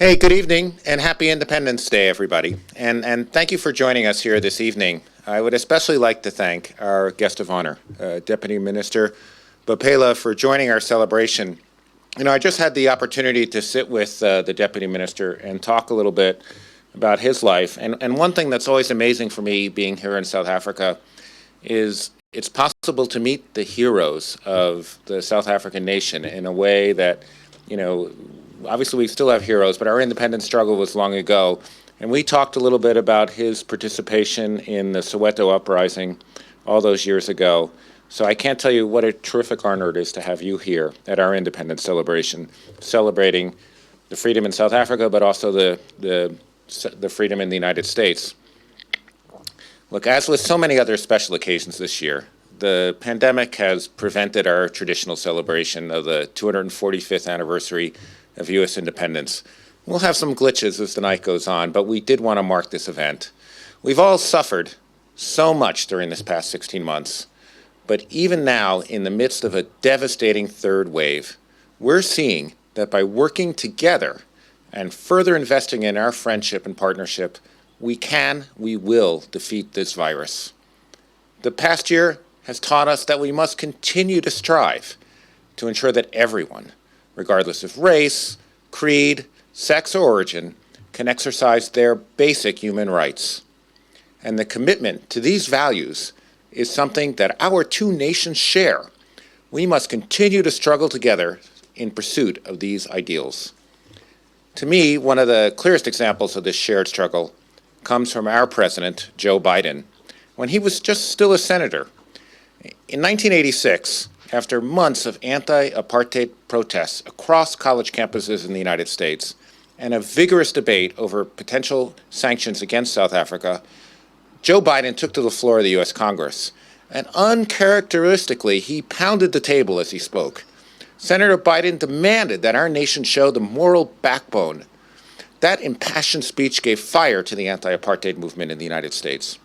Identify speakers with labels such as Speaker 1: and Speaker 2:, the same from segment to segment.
Speaker 1: Hey, good evening and happy Independence Day, everybody. And thank you for joining us here this evening. I would especially like to thank our guest of honor, Deputy Minister Bopela, for joining our celebration. You know, I just had the opportunity to sit with the Deputy Minister and talk a little bit about his life. And one thing that's always amazing for me being here in South Africa is it's possible to meet the heroes of the South African nation in a way that, you know, obviously we still have heroes, but our independence struggle was long ago. And we talked a little bit about his participation in the Soweto uprising all those years ago. So I can't tell you what a terrific honor it is to have you here at our independence celebration, celebrating the freedom in South Africa, but also the freedom in the United States. Look, as with so many other special occasions this year, the pandemic has prevented our traditional celebration of the 245th anniversary of U.S. independence. We'll have some glitches as the night goes on, but we did want to mark this event. We've all suffered so much during this past 16 months, but even now, in the midst of a devastating third wave, we're seeing that by working together and further investing in our friendship and partnership, we will defeat this virus. The past year has taught us that we must continue to strive to ensure that everyone, regardless of race, creed, sex, or origin, can exercise their basic human rights. And the commitment to these values is something that our two nations share. We must continue to struggle together in pursuit of these ideals. To me, one of the clearest examples of this shared struggle comes from our president, Joe Biden, when he was just still a senator. In 1986, after months of anti-apartheid protests across college campuses in the United States and a vigorous debate over potential sanctions against South Africa, Joe Biden took to the floor of the U.S. Congress, and uncharacteristically, he pounded the table as he spoke. Senator Biden demanded that our nation show the moral backbone. That impassioned speech gave fire to the anti-apartheid movement in the United States.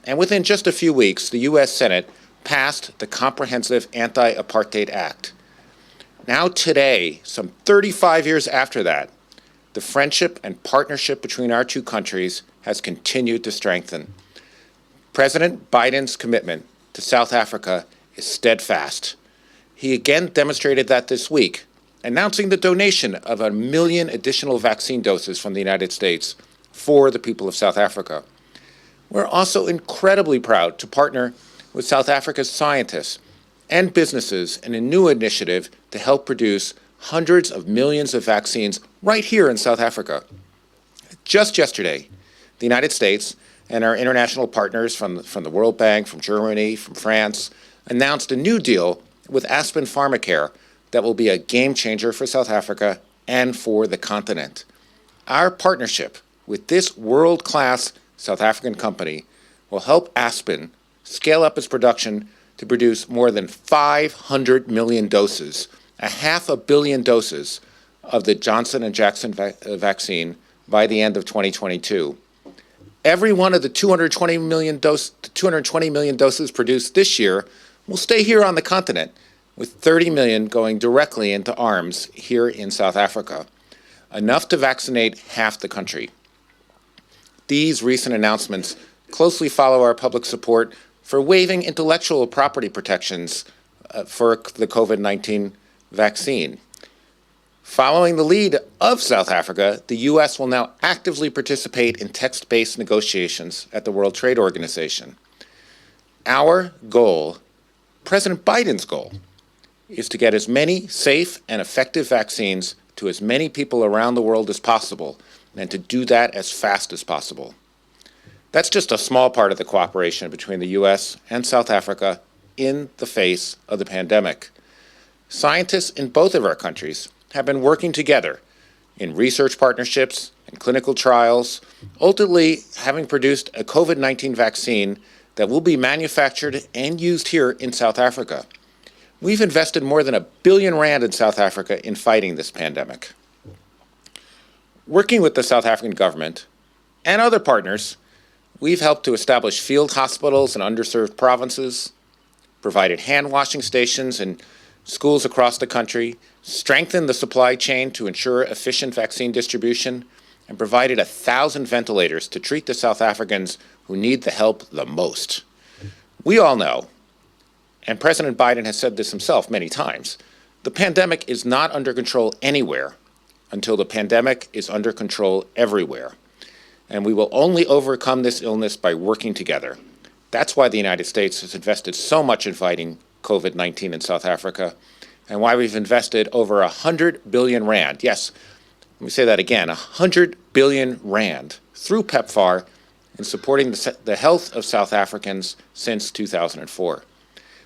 Speaker 1: And within just a few weeks, the U.S. Senate passed the Comprehensive Anti-Apartheid Act. Now today, some 35 years after that, the friendship and partnership between our two countries has continued to strengthen. President Biden's commitment to South Africa is steadfast. He again demonstrated that this week, announcing the donation of 1 million additional vaccine doses from the United States for the people of South Africa. We're also incredibly proud to partner with South Africa's scientists and businesses in a new initiative to help produce hundreds of millions of vaccines right here in South Africa. Just yesterday, the United States and our international partners from the World Bank, from Germany, from France, announced a new deal with Aspen Pharmacare that will be a game changer for South Africa and for the continent. Our partnership with this world-class South African company will help Aspen scale up its production to produce more than 500 million doses, 500 million doses of the Johnson & Johnson vaccine by the end of 2022. Every one of the 220 million doses produced this year will stay here on the continent, with 30 million going directly into arms here in South Africa, enough to vaccinate half the country. These recent announcements closely follow our public support for waiving intellectual property protections for the COVID-19 vaccine. Following the lead of South Africa, the U.S. will now actively participate in text-based negotiations at the World Trade Organization. Our goal, President Biden's goal, is to get as many safe and effective vaccines to as many people around the world as possible, and to do that as fast as possible. That's just a small part of the cooperation between the U.S. and South Africa in the face of the pandemic. Scientists in both of our countries have been working together in research partnerships and clinical trials, ultimately having produced a COVID-19 vaccine that will be manufactured and used here in South Africa. We've invested more than R1 billion in South Africa in fighting this pandemic. Working with the South African government and other partners, we've helped to establish field hospitals in underserved provinces, provided hand washing stations and schools across the country, strengthened the supply chain to ensure efficient vaccine distribution, and provided 1,000 ventilators to treat the South Africans who need the help the most. We all know, and President Biden has said this himself many times, the pandemic is not under control anywhere until the pandemic is under control everywhere. And we will only overcome this illness by working together. That's why the United States has invested so much in fighting COVID-19 in South Africa, and why we've invested over 100 billion rand. Yes, let me say that again, 100 billion rand through PEPFAR in supporting the health of South Africans since 2004.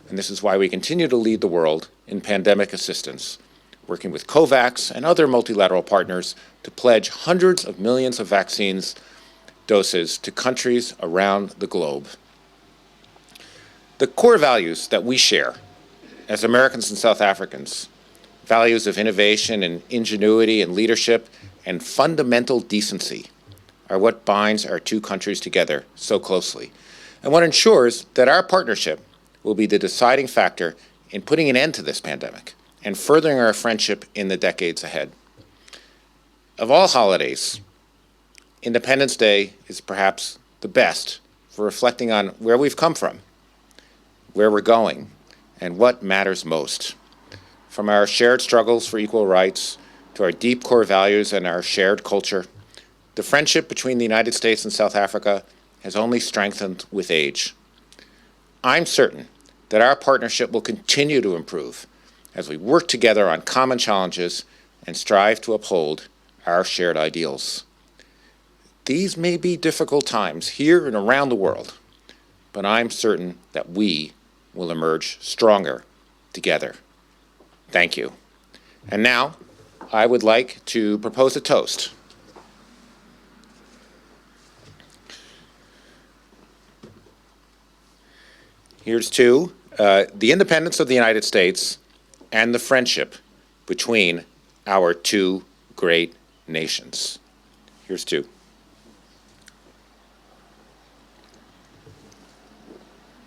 Speaker 1: And this is why we continue to lead the world in pandemic assistance, working with COVAX and other multilateral partners to pledge hundreds of millions of vaccines doses to countries around the globe. The core values that we share as Americans and South Africans, values of innovation and ingenuity and leadership and fundamental decency, are what binds our two countries together so closely, and what ensures that our partnership will be the deciding factor in putting an end to this pandemic and furthering our friendship in the decades ahead. Of all holidays, Independence Day is perhaps the best for reflecting on where we've come from, where we're going, and what matters most. From our shared struggles for equal rights to our deep core values and our shared culture, the friendship between the United States and South Africa has only strengthened with age. I'm certain that our partnership will continue to improve as we work together on common challenges and strive to uphold our shared ideals. These may be difficult times here and around the world, but I'm certain that we will emerge stronger together. Thank you. And now, I would like to propose a toast. Here's to the independence of the United States and the friendship between our two great nations. Here's to.